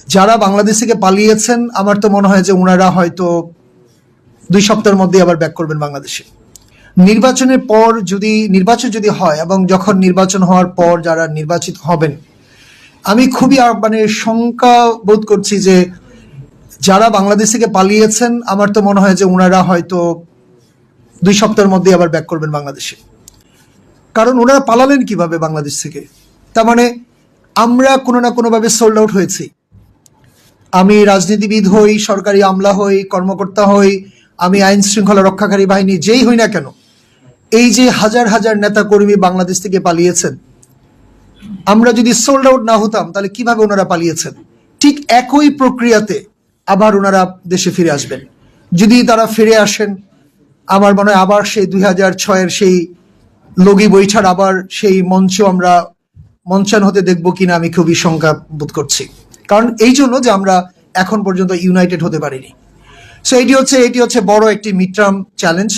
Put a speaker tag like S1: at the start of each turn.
S1: যারা বাংলাদেশ থেকে পালিয়েছেন আমার তো মনে হয় যে ওনারা হয়তো 2 সপ্তাহের মধ্যে আবার ব্যাক করবেন বাংলাদেশে। নির্বাচনের পর নির্বাচন যদি হয় এবং যখন নির্বাচন হওয়ার পর যারা নির্বাচিত হবেন, আমি খুবই মানে শঙ্কা বোধ করছি যে যারা বাংলাদেশ থেকে পালিয়েছেন আমার তো মনে হয় যে ওনারা হয়তো 2 সপ্তাহের মধ্যে আবার ব্যাক করবেন বাংলাদেশে। কারণ ওনারা পালালেন কিভাবে বাংলাদেশ থেকে? তার মানে আমরা কোনো না কোনোভাবে সোল্ড আউট হয়েছি। আমি রাজনীতিবিদ হই, সরকারি আমলা হই, কর্মকর্তা হই, আমি আইন শৃঙ্খলা রক্ষাকারী বাহিনী যেই হই না কেন, এই যে হাজার হাজার নেতা কর্মী বাংলাদেশ থেকে পালিয়েছেন, আমরা যদি সোল্ড আউট না হতাম তাহলে কিভাবে ওনারা পালিয়েছেন? ঠিক একই প্রক্রিয়াতে আবার ওনারা দেশে ফিরে আসবেন। যদি তারা ফিরে আসেন, আমার মনে হয় আবার সেই 2006-এর সেই লগি বৈঠার আবার সেই মঞ্চ আমরা মঞ্চায়ন হতে দেখবো কিনা আমি খুবই শঙ্কা বোধ করছি। কারণ এই জন্য যে আমরা এখন পর্যন্ত ইউনাইটেড হতে পারিনি। সো এটি হচ্ছে বড় একটি মিড টার্ম চ্যালেঞ্জ।